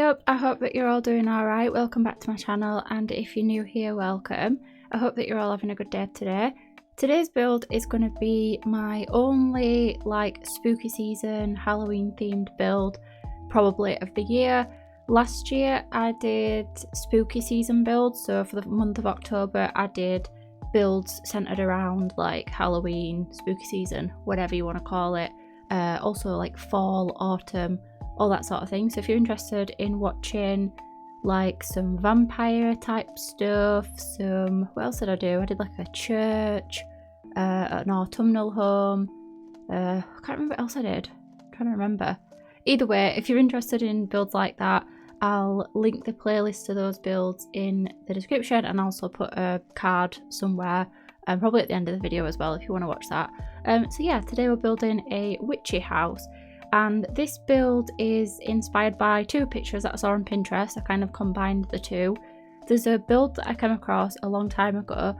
up? I hope that you're all doing alright. Welcome back to my channel, and if you're new here, welcome. I hope that you're all having a good day today. Today's build is going to be my only spooky season Halloween themed build probably of the year. Last year I did spooky season builds, so for the month of October I did builds centered around Halloween, spooky season, whatever you want to call it. Also fall, autumn, all that sort of thing. So if you're interested in watching some vampire type stuff, what else did I do? I did a church, an autumnal home, I can't remember what else I did. I'm trying to remember. Either way, if you're interested in builds like that, I'll link the playlist to those builds in the description, and also put a card somewhere, probably at the end of the video as well if you want to watch that. So yeah, today we're building a witchy house, and this build is inspired by two pictures that I saw on Pinterest. I kind of combined the two. There's a build that I came across a long time ago,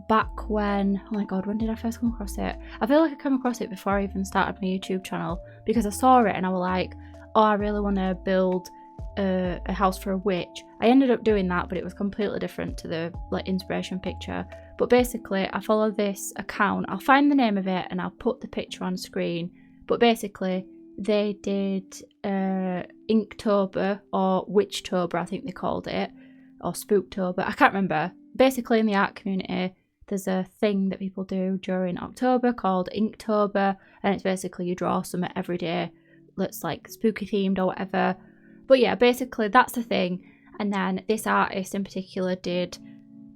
back when, oh my god, when did I first come across it? I feel like I came across it before I even started my YouTube channel, because I saw it and I was like, oh, I really want to build a house for a witch. I ended up doing that, but it was completely different to the inspiration picture. But basically I follow this account. I'll find the name of it and I'll put the picture on screen. But basically they did Inktober, or Witchtober I think they called it, or Spooktober, I can't remember. Basically in the art community there's a thing that people do during October called Inktober, and it's basically you draw something every day that's spooky themed or whatever. But yeah, basically that's the thing. And then this artist in particular did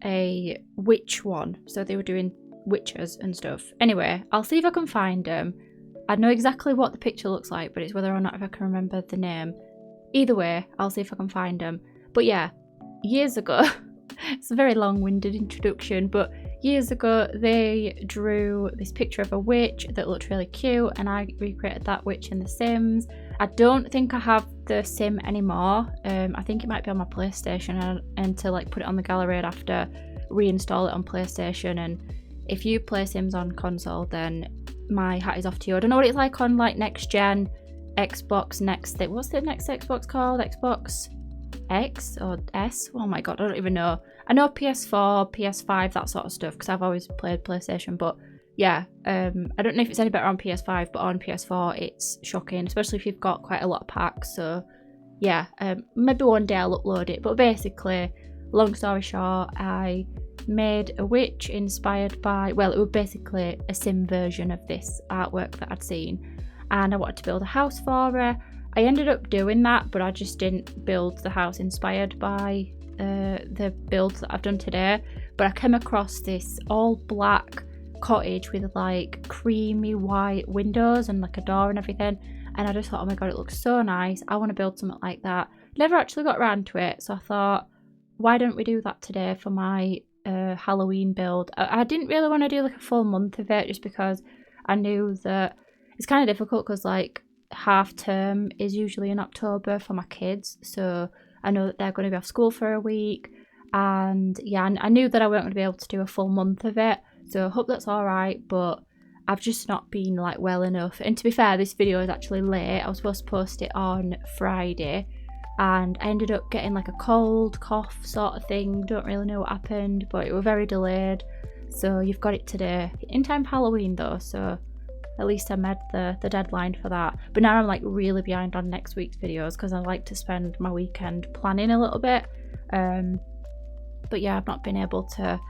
a witch one, so they were doing witches and stuff. Anyway, I'll see if I can find them. I know exactly what the picture looks like, but it's whether or not if I can remember the name. Either way, I'll see if I can find them. But yeah, years ago it's a very long-winded introduction, but years ago they drew this picture of a witch that looked really cute, and I recreated that witch in The Sims. I don't think I have the sim anymore. I think it might be on my PlayStation, and to put it on the gallery I'd have to reinstall it on PlayStation. And if you play Sims on console, then my hat is off to you. I don't know what it's like on next gen Xbox, what's the next Xbox called? Xbox X or S? Oh my god, I don't even know. I know PS4, PS5, that sort of stuff, because I've always played PlayStation. But yeah, I don't know if it's any better on PS5, but on PS4 it's shocking, especially if you've got quite a lot of packs. So yeah, maybe one day I'll upload it. But basically, long story short, I made a witch inspired by, well, it was basically a sim version of this artwork that I'd seen, and I wanted to build a house for her. I ended up doing that, but I just didn't build the house inspired by the builds that I've done today. But I came across this all black cottage with creamy white windows and a door and everything, and I just thought, oh my god, it looks so nice, I want to build something like that. Never actually got around to it, so I thought, why don't we do that today for my Halloween build. I didn't really want to do a full month of it, just because I knew that it's kind of difficult, because half term is usually in October for my kids, so I know that they're going to be off school for a week, and yeah, I knew that I weren't going to be able to do a full month of it, so I hope that's alright. But I've just not been well enough, and to be fair, this video is actually late. I was supposed to post it on Friday, and I ended up getting a cold, cough sort of thing. Don't really know what happened, but it was very delayed, so you've got it today in time for Halloween though, so at least I met the deadline for that. But now I'm really behind on next week's videos, because I like to spend my weekend planning a little bit. But yeah, I've not been able to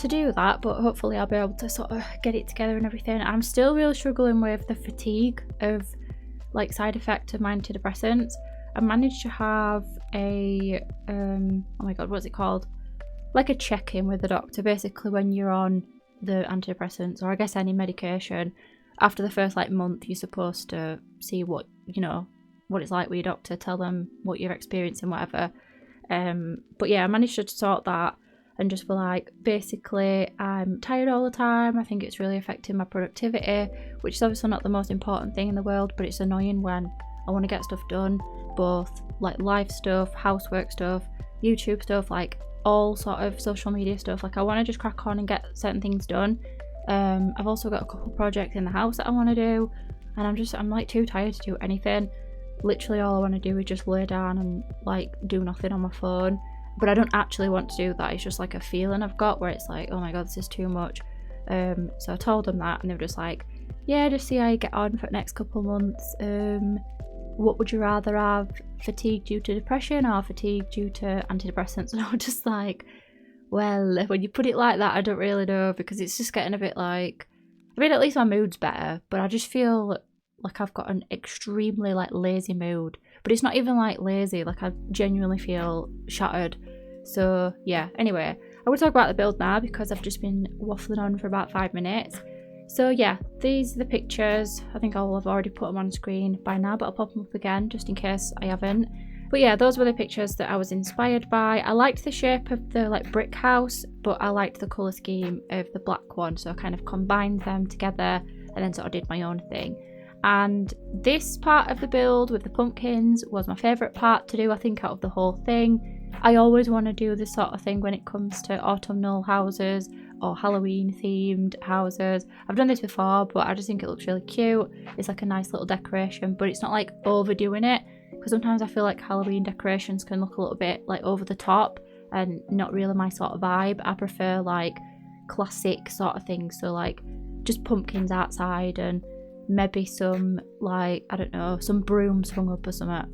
do that, but hopefully I'll be able to sort of get it together and everything. I'm still really struggling with the fatigue of side effect of my antidepressants. I managed to have a oh my god, what's it called, a check-in with the doctor. Basically when you're on the antidepressants, or I guess any medication, after the first month you're supposed to see what it's like with your doctor, tell them what you're experiencing, whatever. But yeah, I managed to sort that, and just be basically I'm tired all the time. I think it's really affecting my productivity, which is obviously not the most important thing in the world, but it's annoying when I want to get stuff done, both live stuff, housework stuff, YouTube stuff, all sort of social media stuff. I want to just crack on and get certain things done. I've also got a couple projects in the house that I want to do, and I'm too tired to do anything. literally all I want to do is just lay down and like do nothing on my phone. But I don't actually want to do that. It's just like a feeling I've got where it's like, oh my god, this is too much. So I told them that, and they were just like, yeah, just see how you get on for the next couple of months. What would you rather have, fatigue due to depression or fatigue due to antidepressants? And I was just like, well, when you put it like that, I don't really know, because it's just getting a bit like, I mean, at least my mood's better, but I just feel like I've got an extremely like lazy mood. But it's not even like lazy, like I genuinely feel shattered. So yeah, anyway, I will talk about the build now because I've just been waffling on for about 5 minutes. So yeah, these are the pictures. I think I'll have already put them on screen by now, but I'll pop them up again just in case I haven't. But yeah, those were the pictures that I was inspired by. I liked the shape of the like brick house, but I liked the colour scheme of the black one, so I kind of combined them together and then sort of did my own thing. And this part of the build with the pumpkins was my favourite part to do, I think, out of the whole thing. I always want to do this sort of thing when it comes to autumnal houses or Halloween themed houses. I've done this before, but I just think it looks really cute. It's like a nice little decoration, but it's not like overdoing it, because sometimes I feel like Halloween decorations can look a little bit like over the top and not really my sort of vibe. I prefer like classic sort of things, so like just pumpkins outside and maybe some like, I don't know, some brooms hung up or something.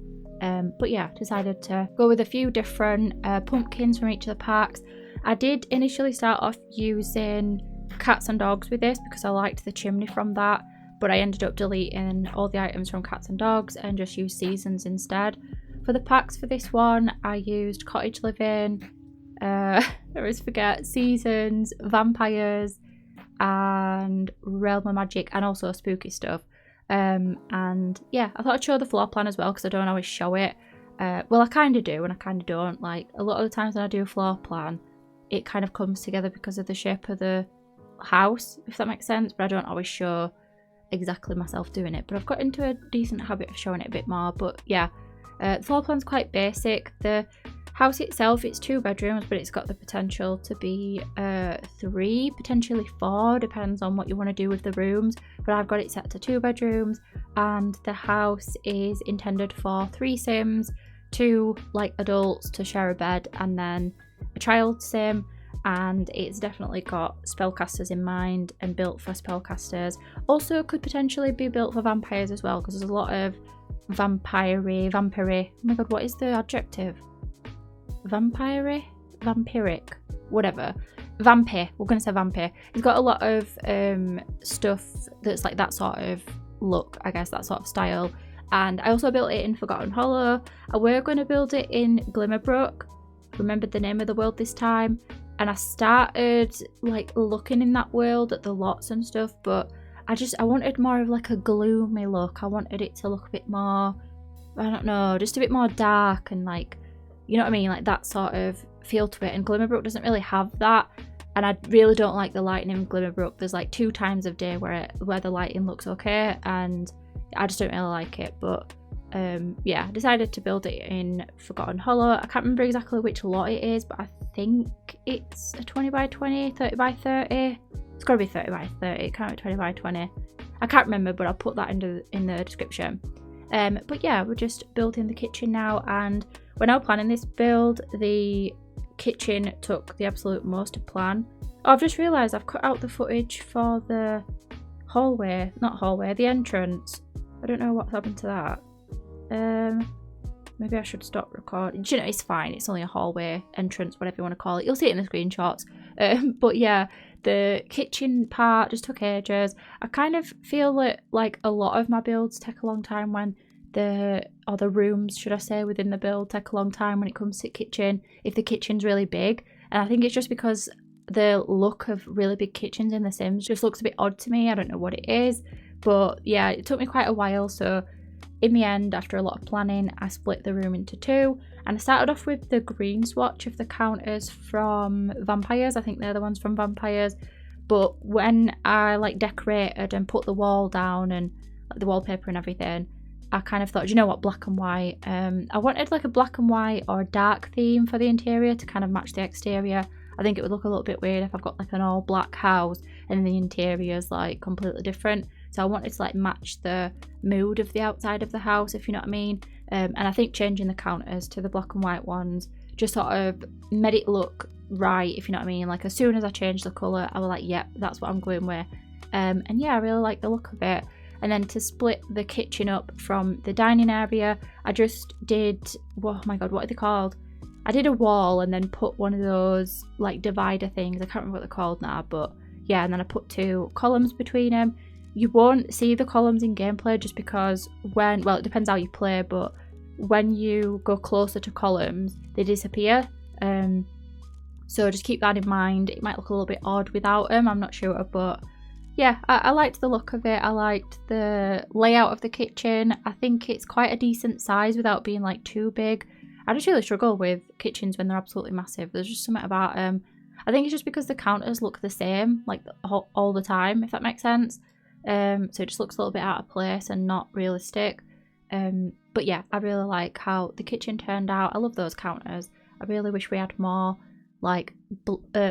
But yeah, decided to go with a few different pumpkins from each of the packs. I did initially start off using cats and dogs with this because I liked the chimney from that, but I ended up deleting all the items from cats and dogs and just used seasons instead. For the packs for this one, I used cottage living, I always forget, seasons, vampires, and realm of magic, and also spooky stuff. And yeah, I thought I'd show the floor plan as well because I don't always show it. Well, I kind of do and I kind of don't. Like a lot of the times when I do a floor plan, it kind of comes together because of the shape of the house, if that makes sense, but I don't always show exactly myself doing it. But I've got into a decent habit of showing it a bit more. But yeah, the floor plan's quite basic. The house itself, it's 2 bedrooms, but it's got the potential to be 3, potentially 4, depends on what you want to do with the rooms. But I've got it set to 2 bedrooms, and the house is intended for 3 Sims, 2 like adults to share a bed, and then a child sim. And it's definitely got spellcasters in mind and built for spellcasters. Also could potentially be built for vampires as well, because there's a lot of vampire-y, oh my god, what is the adjective? Vampiric, whatever. Vampire, we're gonna say vampire. It's got a lot of stuff that's like that sort of look, I guess, that sort of style. And I also built it in Forgotten Hollow. We're going to build it in Glimmerbrook. Remembered the name of the world this time. And I started like looking in that world at the lots and stuff, but I wanted more of like a gloomy look. I wanted it to look a bit more, I don't know, just a bit more dark and like, you know what I mean, like that sort of feel to it. And Glimmerbrook doesn't really have that, and I really don't like the lighting in Glimmerbrook. There's like 2 times of day where the lighting looks okay, and I just don't really like it. But yeah, I decided to build it in Forgotten Hollow. I can't remember exactly which lot it is, but I think it's a 20 by 20, 30 by 30. It's got to be 30 by 30, it can't be 20 by 20. I can't remember, but I'll put that in the description. But yeah, we're just building the kitchen now, and when I was planning this build, the kitchen took the absolute most to plan. Oh, I've just realised I've cut out the footage for the hallway, the entrance. I don't know what's happened to that. Maybe I should stop recording. You know, it's fine, it's only a hallway entrance, whatever you want to call it. You'll see it in the screenshots. But yeah, the kitchen part just took ages. I kind of feel that like a lot of my builds take a long time when the rooms, should I say, within the build take a long time when it comes to kitchen, if the kitchen's really big. And I think it's just because the look of really big kitchens in The Sims just looks a bit odd to me. I don't know what it is, but yeah, it took me quite a while. So in the end, after a lot of planning, I split the room into 2, and I started off with the green swatch of the counters from Vampires. I think they're the ones from Vampires. But when I like decorated and put the wall down and like the wallpaper and everything, I kind of thought, do you know what, black and white. I wanted like a black and white or a dark theme for the interior to kind of match the exterior. I think it would look a little bit weird if I've got like an all black house and the interior is like completely different. so I wanted to like match the mood of the outside of the house, if you know what I mean. And I think changing the counters to the black and white ones just sort of made it look right, if you know what I mean. Like as soon as I changed the colour, I was like, yep, that's what I'm going with. And yeah, I really like the look of it. And then to split the kitchen up from the dining area, I just did, oh my god, what are they called? I did a wall and then put one of those like divider things. I can't remember what they're called now, but yeah, and then I put 2 columns between them. You won't see the columns in gameplay just because when, well, it depends how you play, but when you go closer to columns, they disappear. So just keep that in mind. It might look a little bit odd without them, I'm not sure, but yeah, I liked the look of it. I liked the layout of the kitchen. I think it's quite a decent size without being like too big. I just really struggle with kitchens when they're absolutely massive. There's just something about them. I think it's just because the counters look the same like all the time, if that makes sense. So it just looks a little bit out of place and not realistic. But yeah, I really like how the kitchen turned out. I love those counters. I really wish we had more like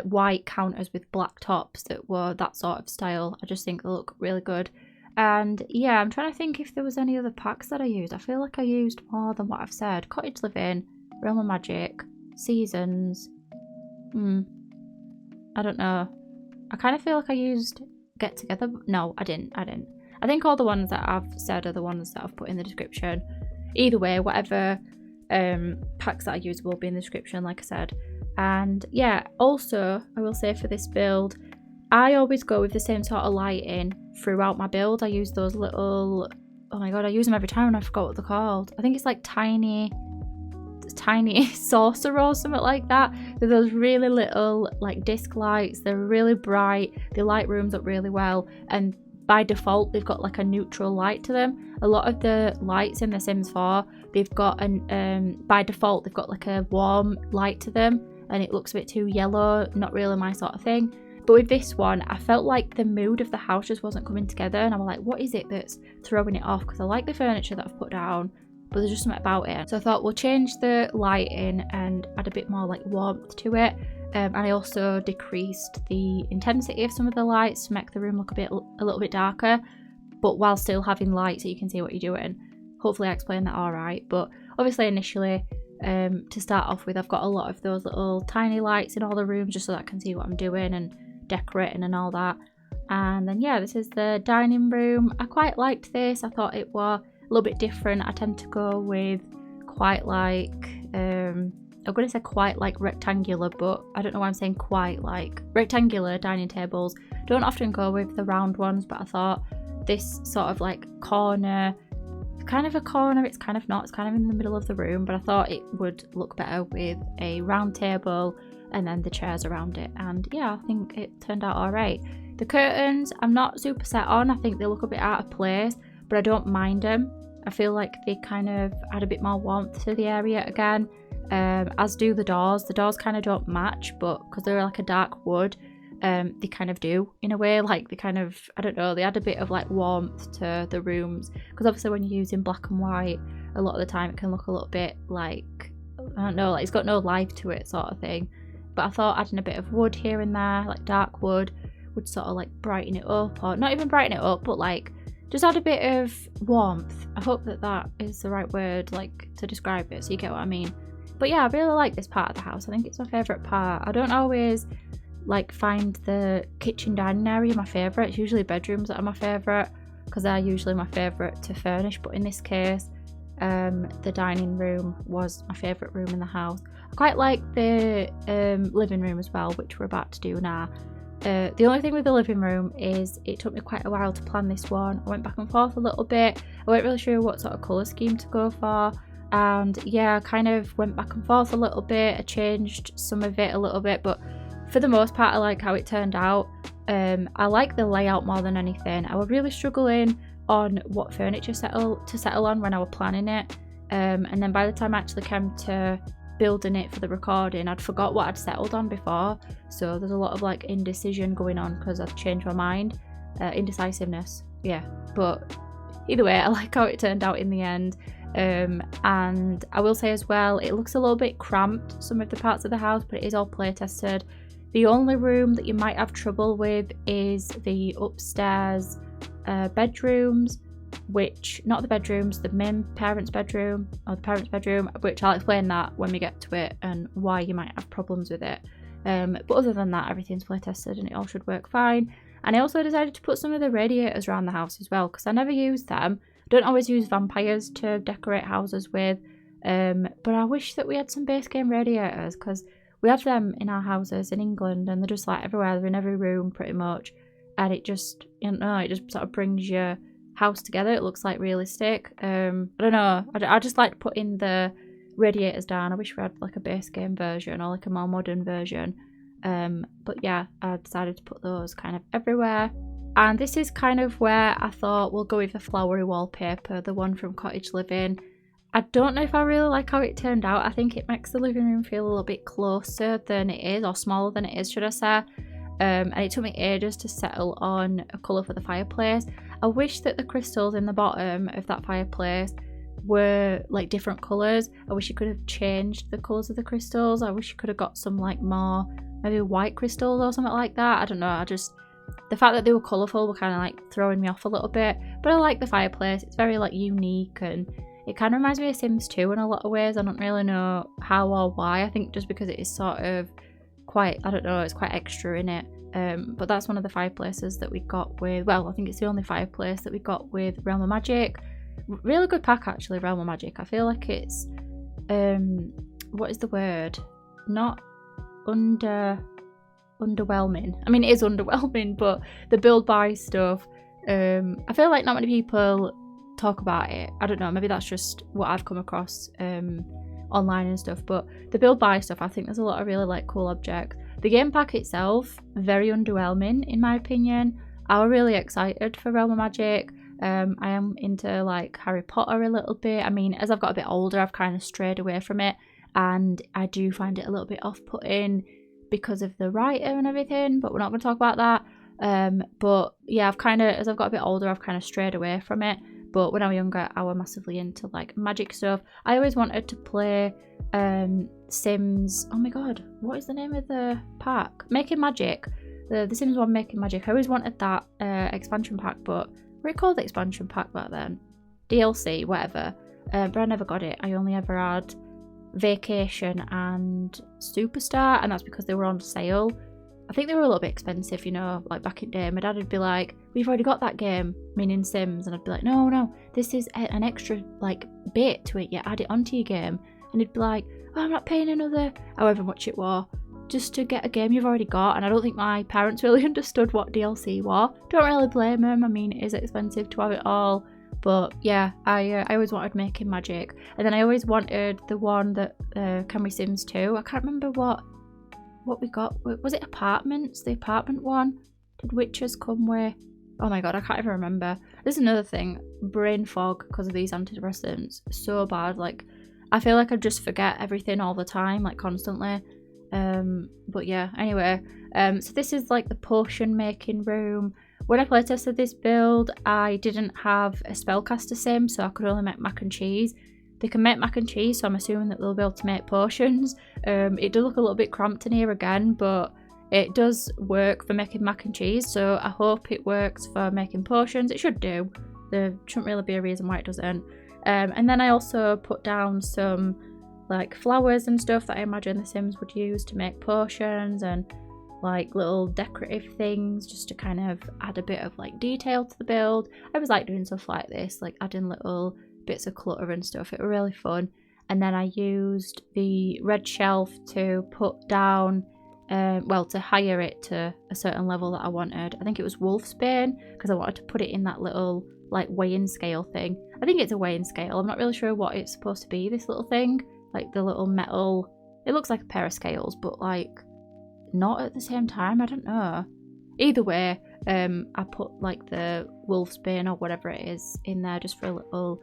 white counters with black tops that were that sort of style. I just think they look really good. And yeah, I'm trying to think if there was any other packs that I used. I feel like I used more than what I've said. Cottage Living, Realm of Magic, Seasons. I don't know. I kind of feel like I used Get Together. No, I didn't. I think all the ones that I've said are the ones that I've put in the description. Either way, whatever packs that I use will be in the description, like I said. And yeah, also I will say for this build, I always go with the same sort of lighting throughout my build. I use those little, oh my god, I use them every time and I forgot what they're called. I think it's like tiny saucer or something like that. They're those really little like disc lights. They're really bright. They light rooms up really well, and by default they've got like a neutral light to them. A lot of the lights in The Sims 4, they've got an by default they've got like a warm light to them, and it looks a bit too yellow, not really my sort of thing. But with this one, I felt like the mood of the house just wasn't coming together, and I was like, what is it that's throwing it off? Because I like the furniture that I've put down, but there's just something about it. So I thought we'll change the lighting and add a bit more like warmth to it. And I also decreased the intensity of some of the lights to make the room look a little bit darker, but while still having light so you can see what you're doing. Hopefully I explained that all right. But obviously initially, to start off with, I've got a lot of those little tiny lights in all the rooms just so that I can see what I'm doing and decorating and all that. And then yeah, this is the dining room. I quite liked this. I thought it was a little bit different. I tend to go with quite like I'm going to say quite like rectangular, but I don't know why I'm saying quite like rectangular dining tables. Don't often go with the round ones, but I thought this sort of like corner, kind of a corner, it's kind of not, it's kind of in the middle of the room, but I thought it would look better with a round table and then the chairs around it. And yeah, I think it turned out all right. The curtains I'm not super set on. I think they look a bit out of place, but I don't mind them. I feel like they kind of add a bit more warmth to the area again, as do the doors. The doors kind of don't match, but because they're like a dark wood, they kind of do in a way. Like they kind of, I don't know, they add a bit of like warmth to the rooms, because obviously when you're using black and white, a lot of the time it can look a little bit like, I don't know, like it's got no life to it sort of thing. But I thought adding a bit of wood here and there, like dark wood, would sort of like brighten it up, or not even brighten it up, but like just add a bit of warmth. I hope that that is the right word, like to describe it, so you get what I mean. But yeah, I really like this part of the house. I think it's my favourite part. I don't always like find the kitchen dining area my favourite. It's usually bedrooms that are my favourite, because they're usually my favourite to furnish. But in this case, the dining room was my favourite room in the house. I quite like the living room as well, which we're about to do now. The only thing with the living room is it took me quite a while to plan this one. I went back and forth a little bit. I wasn't really sure what sort of colour scheme to go for, and yeah, I kind of went back and forth a little bit. I changed some of it a little bit, but for the most part I like how it turned out. I like the layout more than anything. I was really struggling on what furniture to settle on when I was planning it, and then by the time I actually came to building it for the recording, I'd forgot what I'd settled on before. So there's a lot of like indecision going on because I've changed my mind. Indecisiveness, yeah. But either way, I like how it turned out in the end. And I will say as well, it looks a little bit cramped, some of the parts of the house, but it is all play tested. The only room that you might have trouble with is the upstairs bedrooms, which, not the bedrooms, the main parents' bedroom, or the parents' bedroom, which I'll explain that when we get to it and why you might have problems with it. But other than that, everything's play tested and it all should work fine. And I also decided to put some of the radiators around the house as well, because I never use them. I don't always use vampires to decorate houses with, but I wish that we had some base game radiators, because we have them in our houses in England and they're just like everywhere, they're in every room pretty much, and it just, you know, it just sort of brings your house together. It looks like realistic. I don't know, I just like putting the radiators down. I wish we had like a base game version or like a more modern version, but yeah, I decided to put those kind of everywhere. And this is kind of where I thought we'll go with the flowery wallpaper, the one from Cottage Living. I don't know if I really like how it turned out. I think it makes the living room feel a little bit closer than it is, or smaller than it is, should I say. And it took me ages to settle on a colour for the fireplace. I wish that the crystals in the bottom of that fireplace were like different colours. I wish you could have changed the colours of the crystals. I wish you could have got some like more maybe white crystals or something like that. I don't know, the fact that they were colourful were kind of like throwing me off a little bit. But I like the fireplace. It's very like unique, and it kind of reminds me of Sims 2 in a lot of ways. I don't really know how or why. I think just because it is sort of quite, I don't know, it's quite extra in it. But that's one of the fireplaces that we got with, well, I think it's the only fireplace that we got with Realm of Magic. Really good pack actually, Realm of Magic. I feel like it's, what is the word? Not underwhelming. I mean, it is underwhelming, but the build buy stuff, I feel like not many people talk about it. I don't know, maybe that's just what I've come across online and stuff, but the build buy stuff, I think there's a lot of really like cool objects. The game pack itself, very underwhelming in my opinion. I was really excited for Realm of Magic. I am into like Harry Potter a little bit. I mean, as I've got a bit older, I've kind of strayed away from it, and I do find it a little bit off-putting because of the writer and everything, but we're not going to talk about that. But yeah, I've kind of, as I've got a bit older, I've kind of strayed away from it. But when I was younger, I was massively into like magic stuff. I always wanted to play Sims, oh my god, what is the name of the pack? Making Magic, the Sims 1 Making Magic. I always wanted that expansion pack, but what it called the expansion pack back then? DLC, whatever. But I never got it. I only ever had Vacation and Superstar, and that's because they were on sale. I think they were a little bit expensive, you know, like back in the day. My dad would be like, we've already got that game, meaning Sims, and I'd be like, no, this is an extra like bit to it, yeah, add it onto your game. And he'd be like, oh, I'm not paying another however much it was just to get a game you've already got. And I don't think my parents really understood what DLC was. Don't really blame them. I mean, it is expensive to have it all. But yeah, I always wanted Making Magic. And then I always wanted the one that Can We Sims 2. I can't remember what we got. Was it Apartments? The apartment one? Did witches come with? Oh my god, I can't even remember. There's another thing. Brain fog because of these antidepressants. So bad. Like, I feel like I just forget everything all the time, like constantly. But yeah, anyway. So this is like the potion making room. When I playtested this build, I didn't have a spellcaster sim, so I could only make mac and cheese. They can make mac and cheese, so I'm assuming that they'll be able to make potions. It does look a little bit cramped in here again, but it does work for making mac and cheese, so I hope it works for making potions. It should do. There shouldn't really be a reason why it doesn't. And then I also put down some like flowers and stuff that I imagine the Sims would use to make potions, and like little decorative things just to kind of add a bit of like detail to the build. I always like doing stuff like this, like adding little bits of clutter and stuff. It was really fun. And then I used the red shelf to put down, well, to hire it to a certain level that I wanted. I think it was Wolfsbane, because I wanted to put it in that little like weighing scale thing. I think it's a weighing scale. I'm not really sure what it's supposed to be, this little thing, like the little metal, it looks like a pair of scales, but like not at the same time. I don't know. Either way, I put like the Wolfsbane or whatever it is in there just for a little,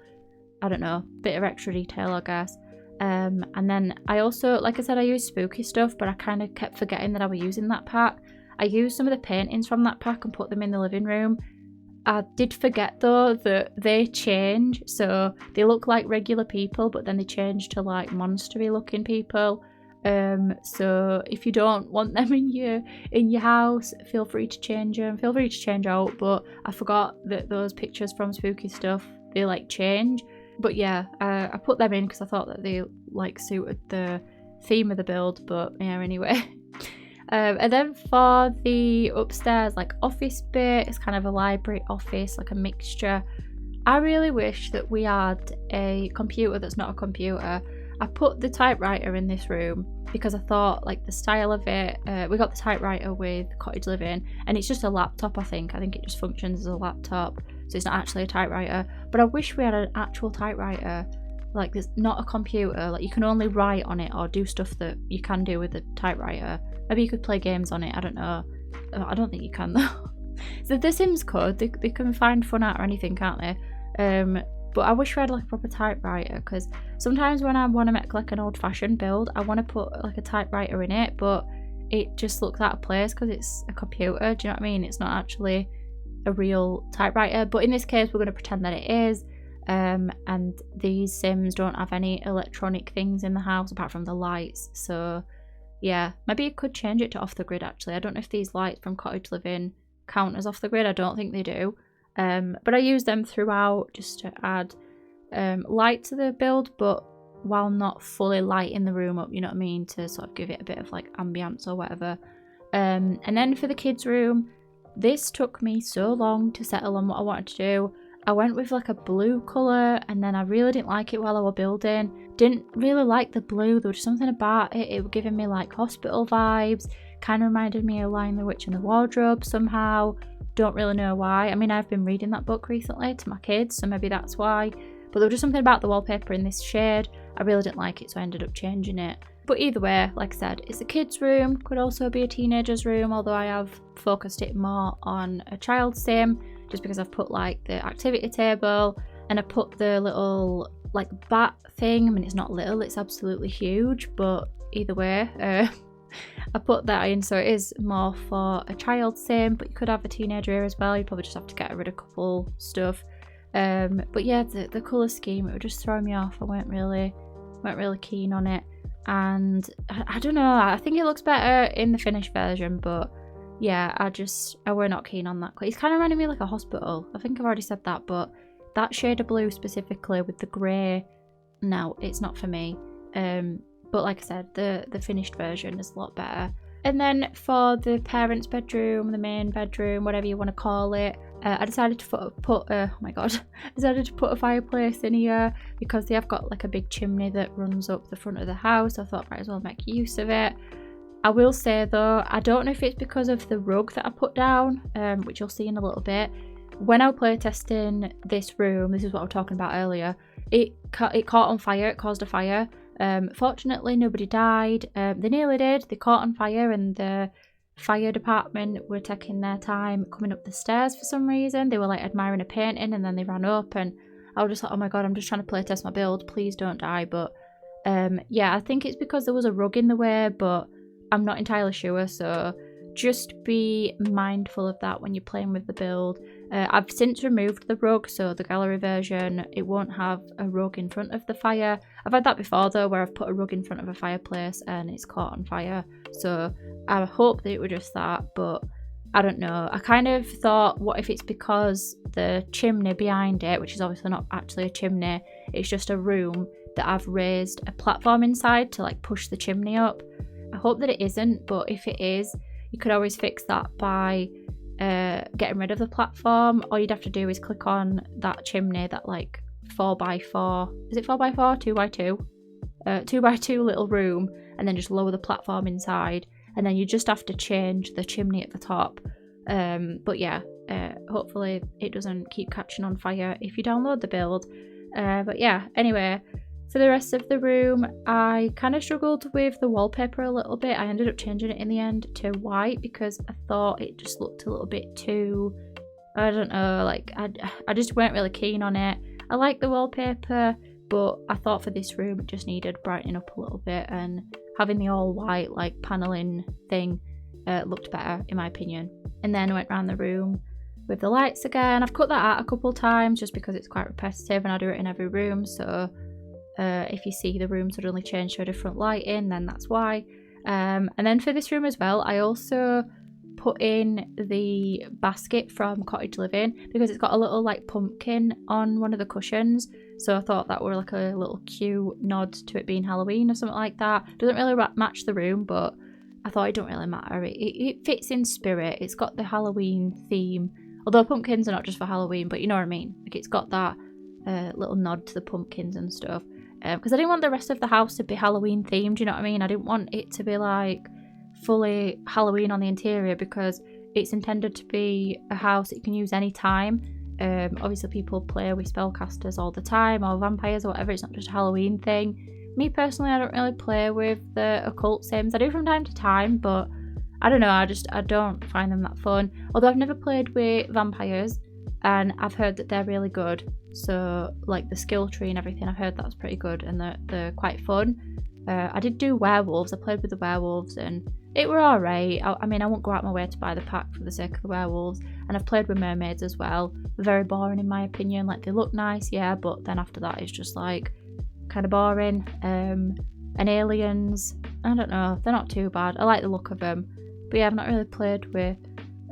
I don't know, bit of extra detail, I guess. And then I also, like I said, I used spooky stuff, but I kind of kept forgetting that I was using that pack. I used some of the paintings from that pack and put them in the living room. I did forget though that they change, so they look like regular people, but then they change to like monstery looking people. So if you don't want them in your house, feel free to change them. Feel free to change out. But I forgot that those pictures from Spooky Stuff, they like change. But yeah, I put them in because I thought that they like suited the theme of the build. But yeah, anyway. And then for the upstairs like office bit, it's kind of a library office, like a mixture. I really wish that we had a computer that's not a computer. I put the typewriter in this room because I thought like the style of it, we got the typewriter with Cottage Living, and it's just a laptop. I think it just functions as a laptop, so it's not actually a typewriter. But I wish we had an actual typewriter, like there's not a computer, like you can only write on it or do stuff that you can do with a typewriter. Maybe you could play games on it, I don't know. I don't think you can though. So the Sims could, they can find fun art or anything, can't they? But I wish we had like a proper typewriter, because sometimes when I want to make like an old-fashioned build, I want to put like a typewriter in it, but it just looks out of place because it's a computer. Do you know what I mean? It's not actually a real typewriter. But in this case, we're going to pretend that it is. And these Sims don't have any electronic things in the house apart from the lights. So yeah, maybe you could change it to off the grid actually. I don't know if these lights from Cottage Living count as off the grid. I don't think they do. But I use them throughout just to add light to the build, but while not fully lighting the room up, you know what I mean, to sort of give it a bit of like ambience or whatever. And then for the kids' room, this took me so long to settle on what I wanted to do. I went with like a blue colour, and then I really didn't like it while I was building. Didn't really like the blue. There was something about it. It was giving me like hospital vibes. Kind of reminded me of Lion the Witch and the Wardrobe somehow. Don't really know why. I mean, I've been reading that book recently to my kids, so maybe that's why. But there was just something about the wallpaper in this shade. I really didn't like it, so I ended up changing it. But either way, like I said, it's a kid's room. Could also be a teenager's room, although I have focused it more on a child sim, just because I've put like the activity table, and I put the little like bat thing. I mean, it's not little, it's absolutely huge, but either way, I put that in, so it is more for a child sim, but you could have a teenager here as well. You probably just have to get rid of a couple stuff. But yeah, the colour scheme, it would just throw me off. I weren't really keen on it, and I don't know, I think it looks better in the finished version, but yeah, I were not keen on that. It's kind of reminding me like a hospital. I think I've already said that, but that shade of blue specifically with the grey, no, it's not for me. But like I said, the finished version is a lot better. And then for the parents' bedroom, the main bedroom, whatever you want to call it, I decided to put a fireplace in here because they have got like a big chimney that runs up the front of the house. I thought I might as well make use of it. I will say though, I don't know if it's because of the rug that I put down, which you'll see in a little bit. When I was playtesting this room, this is what I was talking about earlier, it caught on fire, it caused a fire. Fortunately nobody died. They nearly did. They caught on fire, and the fire department were taking their time coming up the stairs for some reason. They were like admiring a painting, and then they ran up, and I was just like, oh my god, I'm just trying to play test my build, please don't die. But yeah, I think it's because there was a rug in the way, but I'm not entirely sure, so just be mindful of that when you're playing with the build. I've since removed the rug, so the gallery version, it won't have a rug in front of the fire. I've had that before though, where I've put a rug in front of a fireplace and it's caught on fire, so I hope that it was just that, but I don't know. I kind of thought, what if it's because the chimney behind it, which is obviously not actually a chimney, it's just a room that I've raised a platform inside to like push the chimney up. I hope that it isn't, but if it is, you could always fix that by getting rid of the platform. All you'd have to do is click on that chimney, that like 4x4, is it 4x4? 2x2? 2x2 little room, and then just lower the platform inside, and then you just have to change the chimney at the top. But yeah, hopefully it doesn't keep catching on fire if you download the build. But yeah, anyway, for the rest of the room, I kind of struggled with the wallpaper a little bit. I ended up changing it in the end to white because I thought it just looked a little bit too, I don't know, like I just weren't really keen on it. I like the wallpaper, but I thought for this room it just needed brightening up a little bit, and having the all white like paneling thing looked better in my opinion. And then I went around the room with the lights again. I've cut that out a couple times just because it's quite repetitive and I do it in every room, so If you see the room suddenly change to a different lighting, then that's why. And then for this room as well, I also put in the basket from Cottage Living because it's got a little like pumpkin on one of the cushions. So I thought that were like a little cute nod to it being Halloween or something like that. Doesn't really match the room, but I thought it don't really matter. It fits in spirit. It's got the Halloween theme. Although pumpkins are not just for Halloween, but you know what I mean. Like it's got that little nod to the pumpkins and stuff. Because I didn't want the rest of the house to be Halloween themed, you know what I mean? I didn't want it to be like fully Halloween on the interior because it's intended to be a house that you can use any time. Obviously people play with spellcasters all the time or vampires or whatever. It's not just a Halloween thing. Me personally, I don't really play with the occult sims. I do from time to time, but I don't know, I don't find them that fun. Although I've never played with vampires and I've heard that they're really good. So like the skill tree and everything, I've heard that's pretty good and they're quite fun. I did do werewolves. I played with the werewolves and it were alright. I mean, I won't go out my way to buy the pack for the sake of the werewolves. And I've played with mermaids as well. They're very boring in my opinion. Like they look nice, yeah, but then after that it's just like kind of boring. And aliens, I don't know, they're not too bad. I like the look of them. But yeah, I've not really played with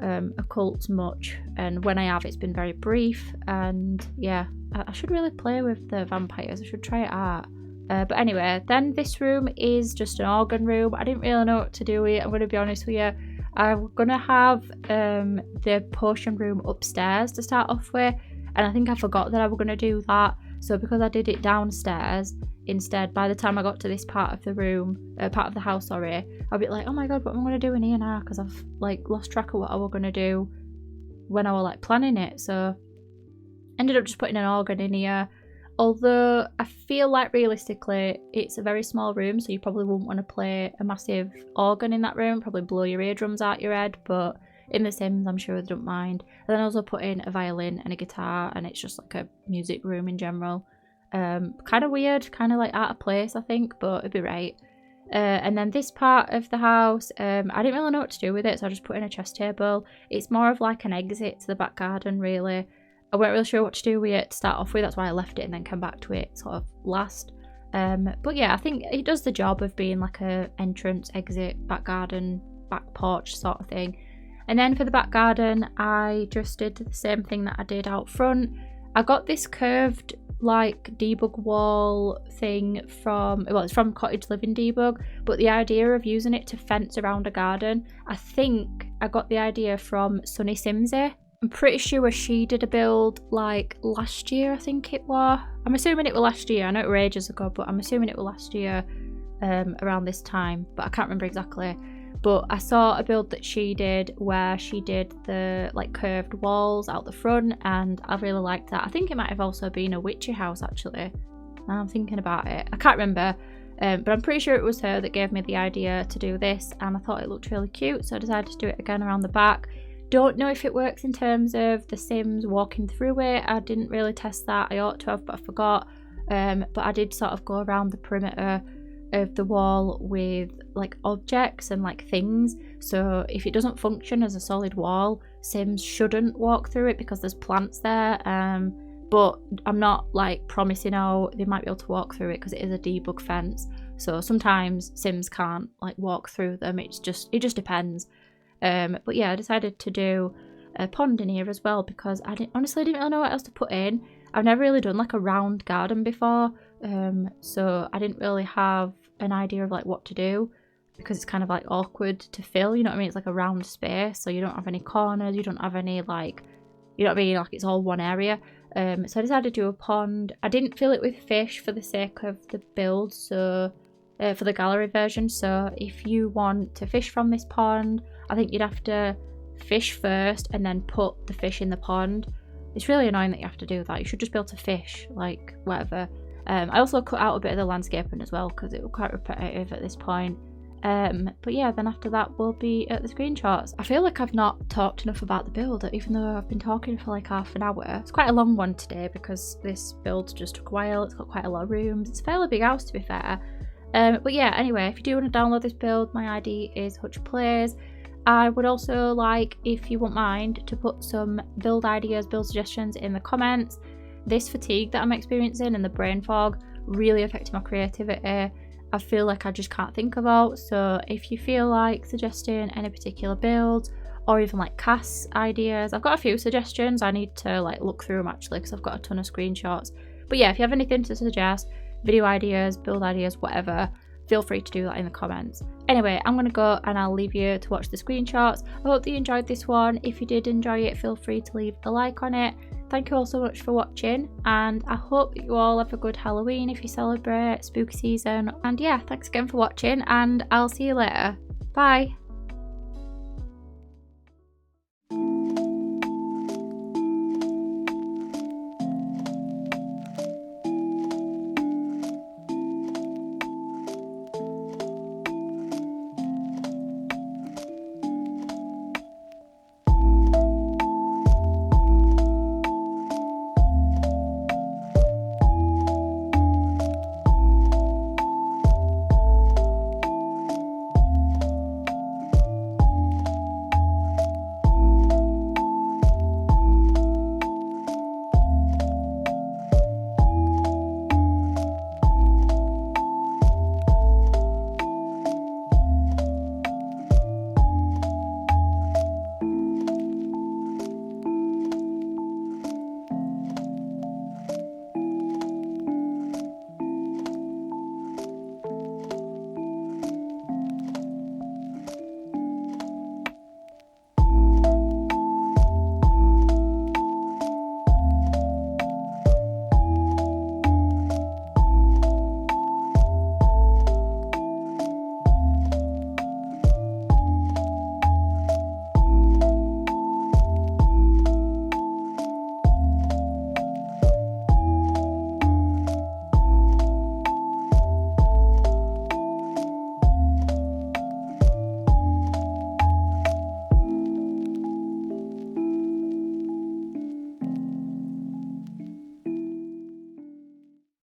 occults much, and when I have, it's been very brief. And yeah, I should really play with the vampires. I should try it out. But anyway, then this room is just an organ room. I didn't really know what to do with it, I'm going to be honest with you. I'm going to have the potion room upstairs to start off with, and I think I forgot that I was going to do that. So because I did it downstairs instead, by the time I got to this part of the room, part of the house, sorry, I'll be like, oh my god, what am I going to do in here now? Because I've like lost track of what I was going to do when I was like planning it. So ended up just putting an organ in here. Although I feel like realistically it's a very small room, so you probably wouldn't want to play a massive organ in that room, probably blow your eardrums out your head, but in The Sims I'm sure they don't mind. And then I also put in a violin and a guitar, and it's just like a music room in general. Kind of weird, kind of like out of place I think, but it'd be right. And then this part of the house, I didn't really know what to do with it, so I just put in a chess table. It's more of like an exit to the back garden really. I weren't really sure what to do with it to start off with, that's why I left it and then came back to it sort of last. But yeah, I think it does the job of being like a entrance, exit, back garden, back porch sort of thing. And then for the back garden, I just did the same thing that I did out front. I got this curved like debug wall thing from, well, it's from Cottage Living Debug, but the idea of using it to fence around a garden, I think I got the idea from Sunny Simsy. I'm pretty sure she did a build like last year, I think it was. I'm assuming it was last year. I know it was ages ago, but I'm assuming it was last year around this time, but I can't remember exactly. But I saw a build that she did where she did the like curved walls out the front, and I really liked that. I think it might have also been a witchy house actually. Now I'm thinking about it. I can't remember, but I'm pretty sure it was her that gave me the idea to do this, and I thought it looked really cute, so I decided to do it again around the back. Don't know if it works in terms of the Sims walking through it. I didn't really test that. I ought to have, but I forgot. But I did sort of go around the perimeter of the wall with like objects and like things. So if it doesn't function as a solid wall, Sims shouldn't walk through it because there's plants there. But I'm not like promising, oh, they might be able to walk through it because it is a debug fence. So sometimes Sims can't like walk through them. It just depends. But yeah, I decided to do a pond in here as well because honestly didn't really know what else to put in. I've never really done like a round garden before, so I didn't really have an idea of like what to do because it's kind of like awkward to fill, you know what I mean? It's like a round space, so you don't have any corners, you don't have any like, you know what I mean, like it's all one area. So I decided to do a pond. I didn't fill it with fish for the sake of the build, so for the gallery version. So if you want to fish from this pond, I think you'd have to fish first and then put the fish in the pond. It's really annoying that you have to do that. You should just be able to fish, like whatever. I also cut out a bit of the landscaping as well because it was quite repetitive at this point. But yeah, then after that we'll be at the screenshots. I feel like I've not talked enough about the build, even though I've been talking for like half an hour. It's quite a long one today because this build just took a while. It's got quite a lot of rooms. It's a fairly big house to be fair. But yeah, anyway, if you do want to download this build, my ID is HutchPlays. I would also like, if you wouldn't mind, to put some build ideas, build suggestions in the comments. This fatigue that I'm experiencing and the brain fog really affected my creativity. I feel like I just can't think about. So if you feel like suggesting any particular builds or even like cast ideas, I've got a few suggestions. I need to like look through them actually because I've got a ton of screenshots. But yeah, if you have anything to suggest, video ideas, build ideas, whatever, feel free to do that in the comments. Anyway, I'm going to go and I'll leave you to watch the screenshots. I hope that you enjoyed this one. If you did enjoy it, feel free to leave a like on it. Thank you all so much for watching, and I hope that you all have a good Halloween if you celebrate spooky season. And yeah, thanks again for watching, and I'll see you later. Bye.